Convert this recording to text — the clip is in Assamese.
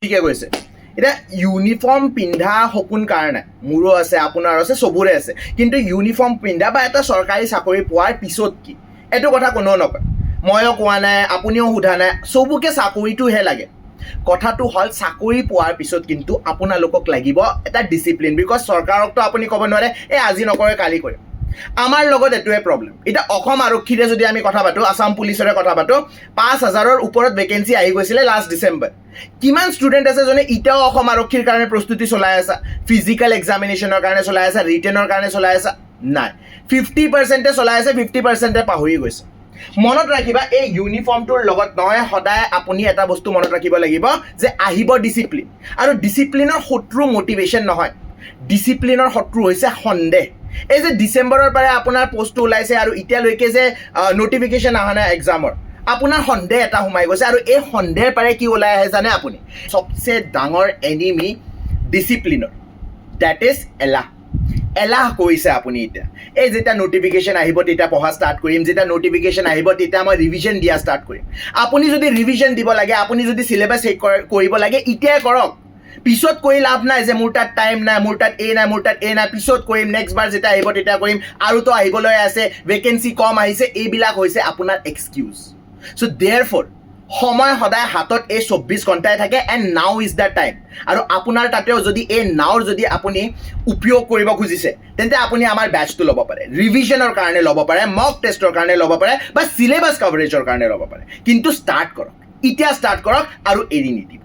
ঠিকে কৈছে। এতিয়া ইউনিফৰ্ম পিন্ধা সপোন কাৰণে মোৰো আছে, আপোনাৰ আছে, চবৰে আছে, কিন্তু ইউনিফৰ্ম পিন্ধা বা এটা চৰকাৰী চাকৰি পোৱাৰ পিছত কি, এইটো কথা কোনেও নকয়। ময়ো কোৱা নাই, আপুনিও সোধা নাই, চবকে চাকৰিটোহে লাগে। কথাটো হ'ল চাকৰি পোৱাৰ পিছত কিন্তু আপোনালোকক লাগিব এটা ডিচিপ্লিন, বিকজ চৰকাৰকতো আপুনি ক'ব নোৱাৰে এই আজি নকৰে কালি কৰিম। আমাৰ লগত এইটোৱে প্ৰব্লেম। এতিয়া অসম আৰক্ষীৰে যদি আমি কথা পাতোঁ, আছাম পুলিচৰে কথা পাতোঁ, 5,000ৰ ওপৰত ভেকেঞ্চি আহি গৈছিলে লাষ্ট ডিচেম্বৰ। কিমান ষ্টুডেণ্ট আছে যোনে এতিয়াও অসম আৰক্ষীৰ কাৰণে প্ৰস্তুতি চলাই আছে, ফিজিকেল এক্সামিনেশ্যনৰ কাৰণে চলাই আছে, ৰিটেনৰ কাৰণে চলাই আছে? নাই, 50% চলাই আছে, 50% পাহৰি গৈছে। মনত ৰাখিবা, এই ইউনিফৰ্মটোৰ লগত নহয়, সদায় আপুনি এটা বস্তু মনত ৰাখিব লাগিব যে আহিব ডিচিপ্লিন, আৰু ডিচিপ্লিনৰ শত্ৰু মটিভেশ্যন নহয়, ডিচিপ্লিনৰ শত্ৰু হৈছে সন্দেহ। এই যে ডিচেম্বৰৰ পৰা আপোনাৰ পষ্টটো ওলাইছে আৰু এতিয়ালৈকে যে নটিফিকেশ্যন অহা নাই এক্সামৰ, আপোনাৰ সন্দেহ এটা সোমাই গৈছে, আৰু এই সন্দেহৰ পৰাই কি ওলাই আহে জানে আপুনি? চবচে ডাঙৰ এনিমি ডিচিপ্লিনৰ, ডেট ইজ এলাহ। এলাহ কৰিছে আপুনি এতিয়া। এই যেতিয়া নটিফিকেশ্যন আহিব তেতিয়া পঢ়া ষ্টাৰ্ট কৰিম, যেতিয়া নটিফিকেশ্যন আহিব তেতিয়া মই ৰিভিজন দিয়া ষ্টাৰ্ট কৰিম। আপুনি যদি ৰিভিজন দিব লাগে, আপুনি যদি চিলেবাছ শেষ কৰিব লাগে, এতিয়াই কৰক। পিছত কৰি লাভ নাই যে মোৰ তাত টাইম নাই, মোৰ তাত এই নাই, মোৰ তাত এই নাই, পিছত কৰিম, নেক্সট বাৰ যেতিয়া আহিব তেতিয়া কৰিম, আৰুতো আহিবলৈ আছে, ভেকেঞ্চি কম আহিছে, এইবিলাক হৈছে আপোনাৰ এক্সকিউজ। চ' দেয়াৰফৰ সময় সদায় হাতত এই 24 ঘণ্টাই থাকে, and now is the time. আৰু আপোনাৰ তাতেও যদি এই নাওৰ যদি আপুনি উপয়োগ কৰিব খুজিছে, তেন্তে আপুনি আমাৰ বেটচটো ল'ব পাৰে, ৰিভিজনৰ কাৰণে ল'ব পাৰে, মক টেষ্টৰ কাৰণে ল'ব পাৰে, বা চিলেবাছ কভাৰেজৰ কাৰণে ল'ব পাৰে। কিন্তু ষ্টাৰ্ট কৰক, এতিয়া ষ্টাৰ্ট কৰক আৰু এৰি নিদিব।